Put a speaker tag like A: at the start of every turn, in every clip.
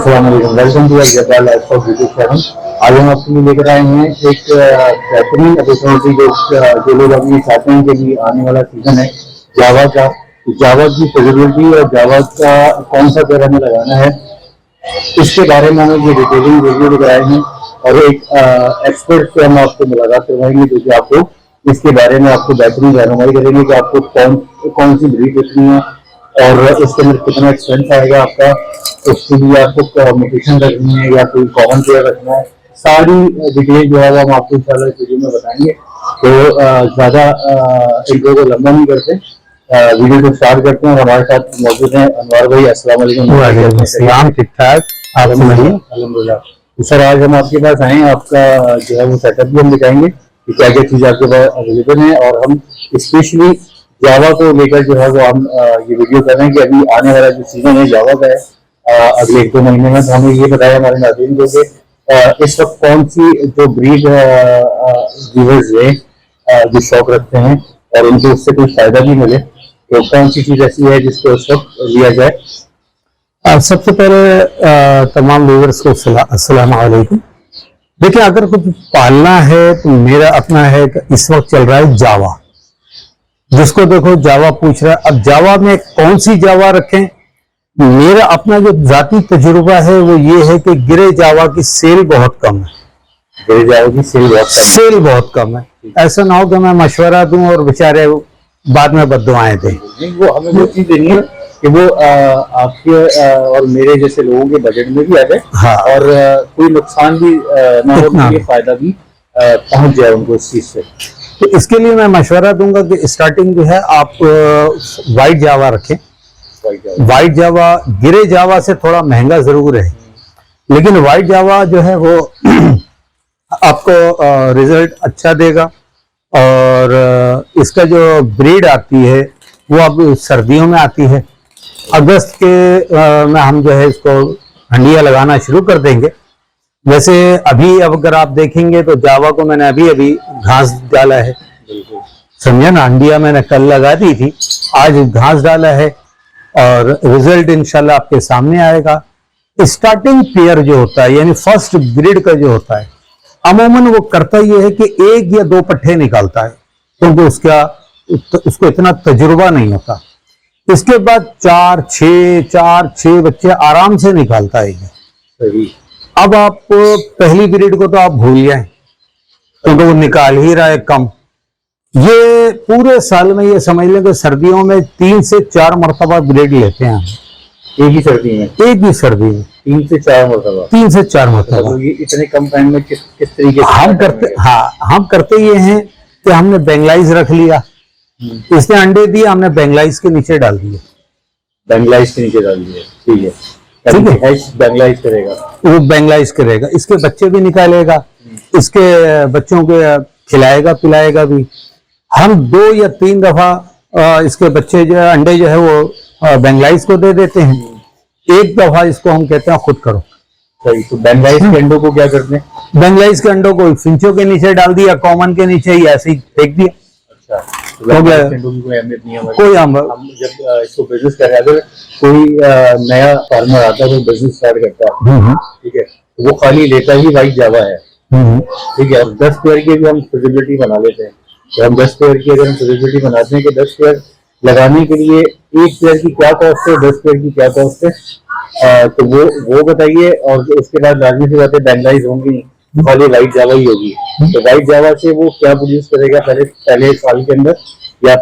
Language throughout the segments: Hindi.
A: अस्सलाम वालेकुम, welcome to Jabbar life of YouTube channel. आज हम आपके लिए लेकर आए हैं एक बेहतरीन अपॉर्चुनिटी जो लोग अभी चाहते हैं कि भी आने वाला सीजन है जावा का, जावा की फैसिलिटी और जावा का कौन सा पेड़ हमें लगाना है, इसके बारे में हमें ये डिटेलिंग वीडियो लेकर आए हैं और एक एक्सपर्ट से हम आपको मुलाकात करवाएंगे जो कि आपको इसके बारे में आपको बेहतरीन रहनुमाई करेंगे कि आपको कौन सी ब्रीड रखनी है और इसके अंदर कितना एक्सपेंस आएगा आपका, उसके लिए आपको म्यूटेशन रखनी है या कोई कॉमन पेयर रखना है, सारी डिटेल जो है वो हम आपको इंशाल्लाह इस वीडियो में बताएंगे। तो ज़्यादा इंट्रो को लंबा नहीं करते, वीडियो को स्टार्ट करते हैं और हमारे साथ मौजूद हैं अनवर भाई। अस्सलाम वालेकुम।
B: ठीक ठाक, आप सुनाइए।
A: अल्हम्दुलिल्लाह। तो सर आज हम आपके पास आए हैं, आपका जो है वो सेटअप भी हम दिखाएंगे कि क्या क्या चीज़ आपके पास अवेलेबल है और हम स्पेशली जावा को लेकर जो है वो हम ये वीडियो कर रहे हैं कि अभी आने वाला जो सीजन है जावा का है अगले 1-2 महीने में। तो हमें ये बताया हमारे नाज़रीन को कि इस वक्त कौन सी जो ब्रीड व्यूअर्स हैं जो शौक रखते हैं और उनको उससे कुछ फायदा भी मिले, तो कौन सी चीज़ ऐसी है जिसको उस वक्त लिया जाए।
B: सबसे पहले तमाम व्यूअर्स को अस्सलाम वालेकुम। देखिए, अगर कुछ पालना है तो मेरा अपना है कि इस वक्त चल रहा है जावा, जिसको देखो जावा पूछ रहा है। अब जावा में कौन सी जावा रखें, मेरा अपना जो जाती तजुर्बा है वो ये है कि गिरे जावा की सेल बहुत कम है।
A: गिरे जावा की
B: सेल बहुत कम है। ऐसा ना हो कि मैं मशवरा दूं और बेचारे बाद में बद्दुआएं दें।
A: वो हमें वो चीज देनी है कि वो आपके और मेरे जैसे लोगों के बजट में भी आ जाए।
B: हाँ।
A: और कोई नुकसान भी ना हो, फायदा भी पहुंच जाए उनको इस चीज से।
B: तो इसके लिए मैं मशवरा दूंगा कि स्टार्टिंग जो है आप वाइट जावा रखें। वाइट जावा गिरे जावा से थोड़ा महंगा जरूर है, लेकिन वाइट जावा जो है वो आपको रिजल्ट अच्छा देगा। और इसका जो ब्रीड आती है वो अब सर्दियों में आती है। अगस्त के में हम जो है इसको हंडिया लगाना शुरू कर देंगे। वैसे अभी अब अगर आप देखेंगे तो जावा को मैंने अभी घास डाला है, समझे ना। हंडिया मैंने कल लगा दी थी, आज घास डाला है और रिजल्ट इंशाल्लाह आपके सामने आएगा। स्टार्टिंग पेयर जो होता है यानी फर्स्ट ब्रीड का जो होता है, अमूमन वो करता ये है कि 1 या 2 पट्ठे निकालता है, क्योंकि उसको इतना तजुर्बा नहीं होता। इसके बाद 4-6 बच्चे आराम से निकालता है। अब आप पहली ब्रीड को तो आप भूल जाएं, क्योंकि वो निकाल ही रहा है कम। ये पूरे साल में ये समझ लें कि सर्दियों में 3 से 4 मरतबा ब्रीड लेते हैं हम।
A: एक ही सर्दी में 3 से 4 मरतबा।
B: 3 से 4 मरतबा।
A: ये इतने कम टाइम में किस तरीके से
B: हम करते? हाँ, हम करते ये हैं कि हमने बेंगलाइज रख लिया, इसने अंडे दिए, हमने बेंगलाइज के नीचे डाल दिए।
A: बेंगलाइज के नीचे डाल दिए, ठीक है। बेंगलाइज करेगा,
B: वो बेंगलाइज करेगा, इसके बच्चे भी निकालेगा, इसके बच्चों को खिलाएगा पिलाएगा भी। हम 2 या 3 दफा इसके बच्चे जो है अंडे जो है वो बेंगलाइज को दे देते हैं। 1 दफा इसको हम कहते हैं खुद करो।
A: सही। तो बेंगलाइज के अंडों को क्या करते हैं?
B: बेंगलाइज के अंडों को फिंचों के नीचे डाल दिया, कॉमन के नीचे ही ऐसे ही फेंक दिया।
A: अच्छा, तो कोई अहमियत नहीं है।
B: कोई
A: हम जब इसको बिजनेस कर रहे हैं, कोई नया फार्मर आता है वो बिजनेस स्टार्ट करता है, ठीक है, वो खाली लेता ही वाइट जावा है, ठीक है। 10 पेयर की भी हम फिजिबिलिटी बना लेते हैं। तो हम 10 पेयर की अगर हम फिजिबिलिटी बनाते हैं कि 10 पेयर लगाने के लिए 1 पेयर की क्या कॉस्ट है, 10 पेयर की क्या कॉस्ट है, तो वो बताइए। और उसके बाद लाजमी सी बात है बेंगलाइज होंगी, खाली वाइट जावा ही होगी। तो वाइट जावा से वो क्या प्रोड्यूस करेगा पहले साल के अंदर, या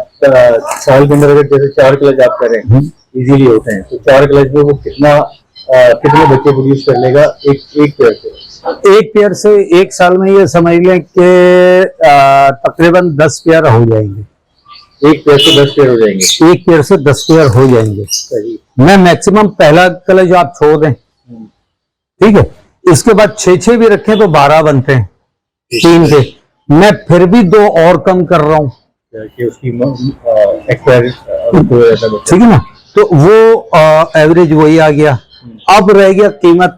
A: साल के अंदर अगर जैसे 4 क्लच आप करें इजीली होते हैं, तो 4 क्लच में वो कितने बच्चे प्रोड्यूस कर लेगा एक पेयर से?
B: एक पेयर से 1 साल में ये समझ लें कि तकरीबन 10 पेयर हो जाएंगे।
A: 1 पेयर से 10 पेयर हो जाएंगे।
B: 1 पेयर से 10 पेयर हो जाएंगे।
A: सही।
B: मैं मैक्सिमम पहला क्लच आप छोड़ दें, ठीक है। इसके बाद 6 भी रखें तो 12 बनते हैं 3 के। मैं फिर भी 2 और कम कर रहा हूँ
A: कि उसकी
B: ठीक है ना। तो वो एवरेज वही आ गया। अब रह गया कीमत।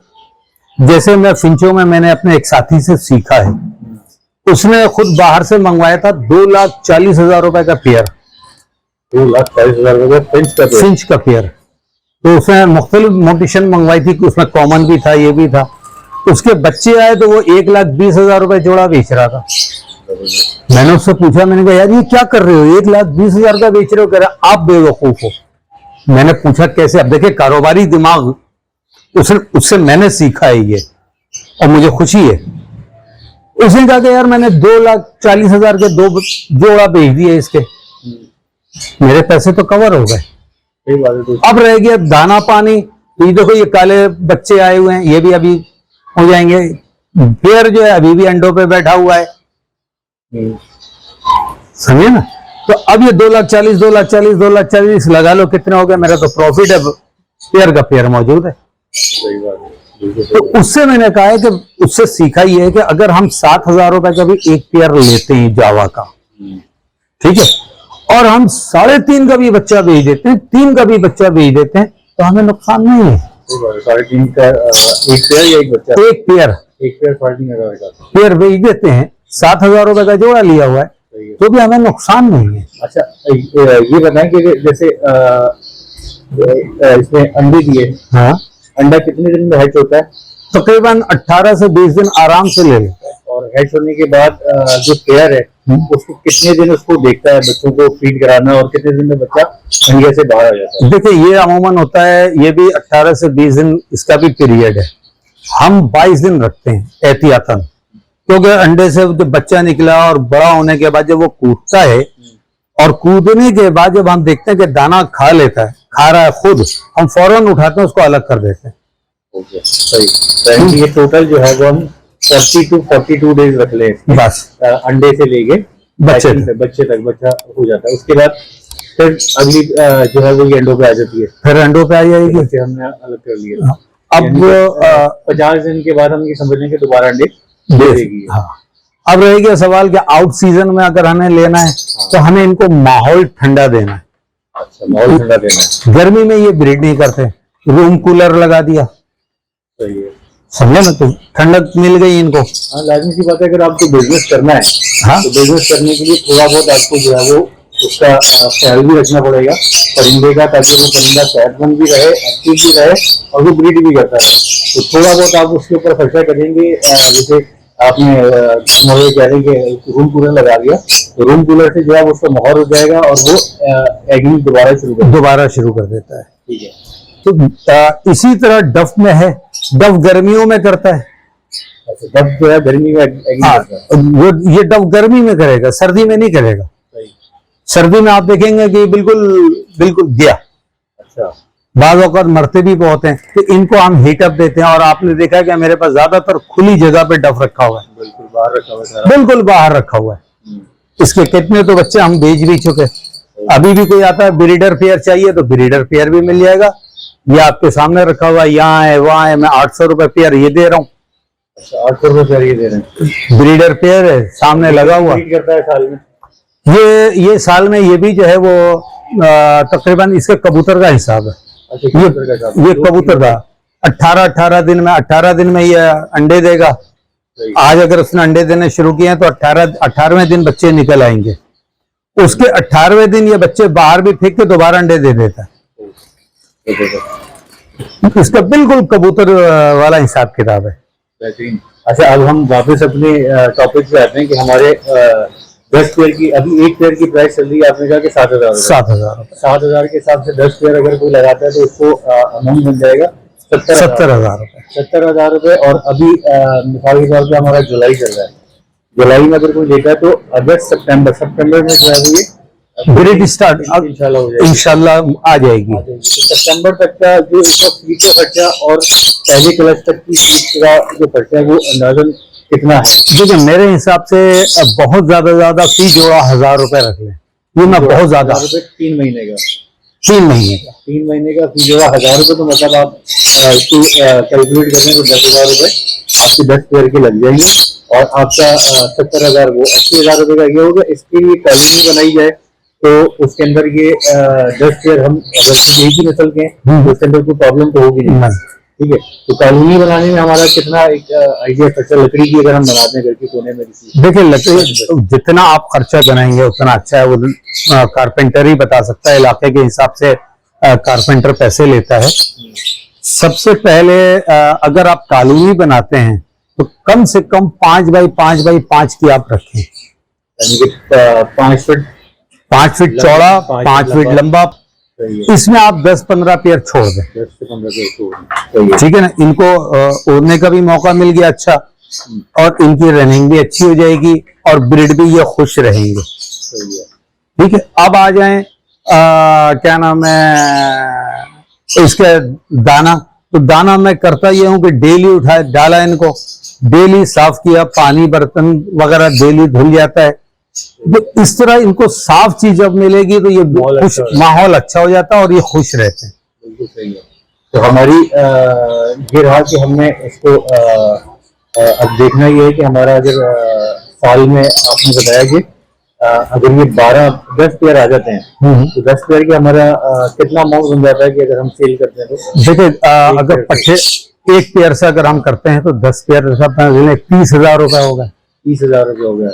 B: जैसे मैं फिंचो में मैंने अपने एक साथी से सीखा है, उसने खुद बाहर से मंगवाया था 2,40,000 रुपए का पेयर।
A: 2,40,000 रुपए फिंच का पेयर।
B: तो उसने मुख्तलिफ मोटिशन मंगवाई थी कि उसमें कॉमन भी था, ये भी था। उसके बच्चे आए तो वो 1,20,000 रुपए जोड़ा बेच रहा था। मैंने उससे पूछा, मैंने कहा यार ये क्या कर रहे हो, 1,20,000 का बेच रहे हो? कह रहा आप बेवकूफ हो। मैंने पूछा कैसे? अब देखिए कारोबारी दिमाग उससे मैंने सीखा है ये, और मुझे खुशी है। उसने कहा कि यार मैंने 2,40,000 के 2 जोड़ा बेच दिए इसके, मेरे पैसे तो कवर हो गए।
A: सही बात है। तो
B: अब रह गया दाना पानी। तो ये देखो ये काले बच्चे आए हुए हैं, ये भी अभी हो जाएंगे। पेयर जो है अभी भी अंडों पे बैठा हुआ है, समझे ना। तो अब ये 2,40,000 2,40,000 2,40,000 लगा लो, कितने हो गए? मेरा तो प्रॉफिट है, पेयर का पेयर मौजूद है।
A: सही बात है।
B: तो उससे मैंने कहा है कि उससे सीखा ये है कि अगर हम 7,000 रुपए का भी एक पेयर लेते हैं जावा का, ठीक है, और हम 3.5 का भी बच्चा बेच देते हैं, 3 का भी बच्चा बेच देते हैं, तो हमें नुकसान नहीं है।
A: 3.5 का एक पेयर या एक बच्चा?
B: एक पेयर
A: 3.5,000 का
B: पेयर बेच देते हैं, 7,000 रुपए का जोड़ा लिया हुआ है, तो भी हमें नुकसान नहीं है।
A: अच्छा, ये बताएं कि जैसे इसमें अंडे दिए,
B: हाँ,
A: अंडा कितने दिन में हैच होता है?
B: तकरीबन 18 से 20 दिन आराम से ले लेते हैं।
A: और हैच होने के बाद जो पेयर है उसको कितने दिन उसको देखता है बच्चों को फीड कराना, और कितने दिन में बच्चा अंडे से बाहर आ जाता है?
B: देखिए ये अमूमन होता है, ये भी 18 से 20 दिन इसका भी पीरियड है। हम 22 दिन रखते हैं एहतियातन, क्योंकि अंडे से जब बच्चा निकला और बड़ा होने के बाद जब वो कूदता है, और कूदने के बाद जब हम देखते हैं कि दाना खा लेता है, खा रहा है खुद, हम फौरन उठाते हैं, उसको अलग कर देते हैं।
A: ओके, सही। तो ये टोटल जो है वो हम 40 to 42 डेज रख ले
B: बस,
A: अंडे से लेके
B: बच्चे
A: तक बच्चा हो जाता है। उसके बाद फिर अगली जो है वो ये अंडों पे आ जाती है,
B: फिर अंडों पे आ जाएगी।
A: बच्चे हमने अलग कर लिए।
B: अब
A: 50 दिन के बाद हम ये समझ लें कि दोबारा अंडे दे देगी।
B: हाँ, अब रह गया सवाल कि आउट सीजन में अगर हमें लेना है तो हमें इनको माहौल ठंडा देना है।
A: अच्छा, माहौल ठंडा देना है।
B: गर्मी में ये ब्रीड नहीं करते, रूम कूलर लगा दिया,
A: सही है।
B: समझे ना, तो ठंडक मिल गई इनको।
A: हाँ, लाजमी सी बात है, अगर आपको बिजनेस करना है
B: हाँ,
A: तो बिजनेस करने के लिए थोड़ा बहुत आपको जो है वो उसका ख्याल भी रखना पड़ेगा परिंदे का, ताकि वो परिंदा सेहतमंद भी रहे, एक्टिव भी रहे, और वो ब्रीड भी करता है। तो थोड़ा बहुत आप उसके ऊपर खर्चा करेंगे। जैसे आपने कह रहे कि रूम कूलर लगा दिया, तो रूम कूलर से जो है उसका माहौल हो जाएगा और वो एगिंग दोबारा शुरू कर
B: देता है।
A: ठीक है।
B: तो इसी तरह डफ में है, डफ गर्मियों में करता है।
A: अच्छा, डफ जो है गर्मी में एगिंग
B: हाँ,
A: करता है।
B: वो ये डफ गर्मी में करेगा, सर्दी में नहीं करेगा। सर्दी में आप देखेंगे कि बिल्कुल गया।
A: अच्छा,
B: बाज़ औक़ात मरते भी बहुत हैं, तो इनको हम हीटअप देते हैं। और आपने देखा है कि मेरे पास ज्यादातर खुली जगह पे डफ रखा हुआ है,
A: बिल्कुल बाहर रखा हुआ है,
B: बिल्कुल बाहर रखा हुआ है। इसके कितने तो बच्चे हम बेच भी चुके। अभी भी कोई आता है ब्रीडर पेयर चाहिए तो ब्रीडर पेयर भी मिल जाएगा। ये आपके सामने रखा हुआ है, यहाँ है वहां है, मैं 800 रुपए पेयर ये दे रहा हूँ।
A: अच्छा, 800 रुपए पेयर ये दे रहे हैं?
B: ब्रीडर पेयर है सामने लगा हुआ।
A: करता है साल में?
B: ये साल में ये भी जो है वो तकरीबन इसके कबूतर का हिसाब है।
A: अच्छा,
B: ये कबूतर का 18 दिन में ये अंडे देगा। आज अगर उसने अंडे देने शुरू किए हैं तो 18वें दिन बच्चे निकल आएंगे। उसके 18वें दिन ये बच्चे बाहर भी फेंक के दोबारा अंडे दे देता है। इसका बिल्कुल कबूतर वाला हिसाब किताब है।
A: बेहतरीन। अच्छा, अब हम वापस अपने टॉपिक पे आते हैं कि हमारे 10 पेयर की अभी एक पेयर की प्राइस चल रही है, आपने कहा कि 7,000 7,000 के हिसाब से 10 पेयर अगर कोई लगाता है तो उसको अमाउंट मिल जाएगा 70,000 रुपए। 70,000 रुपए। और अभी मिसाल के तौर पे हमारा जुलाई चल रहा है, जुलाई में अगर कोई लेता है तो अगस्त सितंबर में जो है वो ये
B: ब्रीड स्टार्ट इंशाल्लाह आ जाएगी।
A: सितंबर तक का जो इसका फीड का खर्चा और पहले क्लच तक की फीड का जो खर्चा है वो अंदाजन कितना है?
B: देखिए मेरे हिसाब से बहुत ज्यादा फी जोड़ा 1,000 रुपए रख लें, ये मैं बहुत ज्यादा।
A: 3 महीने का?
B: 3 महीने का
A: फी जोड़ा 1,000 रुपए। तो मतलब आप इसको कैलकुलेट करें तो 10,000 रुपए आपके 10 पेयर के लग जाएंगे, और आपका 70,000 वो 80,000 रुपए का ये होगा। इसके लिए कॉलोनी बनाई जाए तो उसके अंदर ये 10 पेयर हम अगर एक ही नस्ल के हैं तो उसके अंदर कोई प्रॉब्लम तो होगी नहीं। ठीक है। तो कॉलोनी बनाने में हमारा कितना एक आइडिया खर्चा लकड़ी की अगर हम बनाते हैं घर के कोने में?
B: देखिए लकड़ी जितना आप खर्चा बनाएंगे उतना अच्छा है। वो कारपेंटर ही बता सकता है इलाके के हिसाब से कारपेंटर पैसे लेता है। सबसे पहले अगर आप कॉलोनी बनाते हैं तो कम से कम 5 बाई 5 बाई 5 की आप रखें,
A: यानी कि
B: 5 फीट चौड़ा, 5 फीट लंबा।
A: सही है।
B: इसमें आप 10-15 पेड़ छोड़ दें,
A: 10 से 15 पेड़ छोड़ दें। सही है।
B: ठीक है ना। इनको उड़ने का भी मौका मिल गया अच्छा, और इनकी रनिंग भी अच्छी हो जाएगी और ब्रीड भी ये खुश रहेंगे।
A: सही है।
B: ठीक है। अब आ जाएं क्या नाम है इसके दाना। तो दाना मैं करता ये हूं कि डेली उठाए डाला, इनको डेली साफ किया, पानी बर्तन वगैरह डेली धुल जाता है। तो इस तरह इनको साफ चीज जब मिलेगी तो ये खुश, माहौल अच्छा हो जाता है और ये खुश रहते हैं।
A: बिल्कुल सही है। तो हमारी ये रहा कि हमने इसको अब देखना ये है कि हमारा अगर साल में आपने बताया कि अगर ये 10 पेयर आ जाते हैं तो 10 पेयर के हमारा कितना अमाउंट बन जाता है कि अगर हम सेल करते हैं तो? देखिए
B: अगर पट्टे एक पेयर से अगर हम करते हैं तो 10 पेयर 30,000 रुपए होगा।
A: 30,000 रुपये हो गया।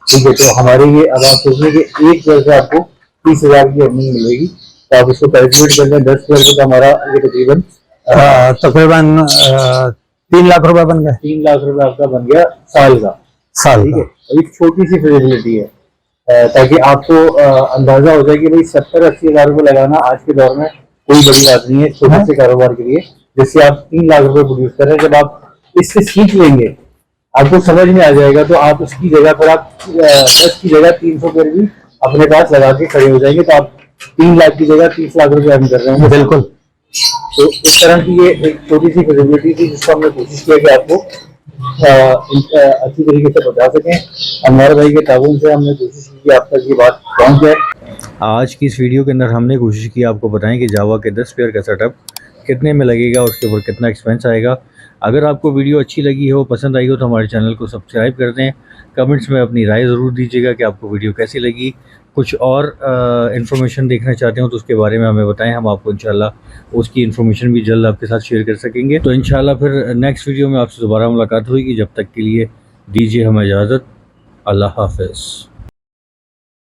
A: ठीक है। तो हमारे ये अब आप सोच लें कि एक पेयर से आपको 30,000 की अर्निंग मिलेगी, तो आप इसको कैलकुलेट करते हैं 10 पेयर का हमारा ये तकरीबन
B: 3 लाख रुपए बन गए।
A: 3 लाख रुपए आपका बन गया साल का। ठीक है। एक छोटी सी फिजिबिलिटी है ताकि आपको अंदाजा हो जाए कि भाई 70-80 हजार रुपए लगाना आज के दौर में कोई बड़ी बात नहीं है छोटे से कारोबार के लिए, जिससे आप 3 लाख रुपए प्रोड्यूस कर रहे हैं। जब आप इससे सीख लेंगे, आपको समझ में आ जाएगा, तो आप उसकी जगह पर आप 10 की जगह 300 पेड़ भी अपने पास लगा के खड़े हो जाएंगे, तो आप 3 लाख की जगह 30 लाख रुपए अर्न कर रहे हैं।
B: बिल्कुल।
A: तो इस तरह की ये एक छोटी सी फिजिबिलिटी थी जिसको हमने कोशिश किया कि आपको अच्छी तरीके से बता सकें। अनवर भाई के ताउन से हमने कोशिश की कि आप तक ये बात पहुंच जाए।
C: आज की इस वीडियो के अंदर हमने कोशिश की आपको बताएं कि जावा के 10 पेयर का सेटअप कितने में लगेगा, उसके ऊपर कितना एक्सपेंस आएगा। अगर आपको वीडियो अच्छी लगी हो, पसंद आई हो, तो हमारे चैनल को सब्सक्राइब कर दें। कमेंट्स में अपनी राय ज़रूर दीजिएगा कि आपको वीडियो कैसी लगी। कुछ और इन्फॉर्मेशन देखना चाहते हो तो उसके बारे में हमें बताएं, हम आपको इंशाल्लाह उसकी इन्फॉर्मेशन भी जल्द आपके साथ शेयर कर सकेंगे। तो इंशाल्लाह फिर नेक्स्ट वीडियो में आपसे दोबारा मुलाकात होगी। जब तक के लिए दीजिए हमें इजाज़त। अल्लाह हाफ़िज़।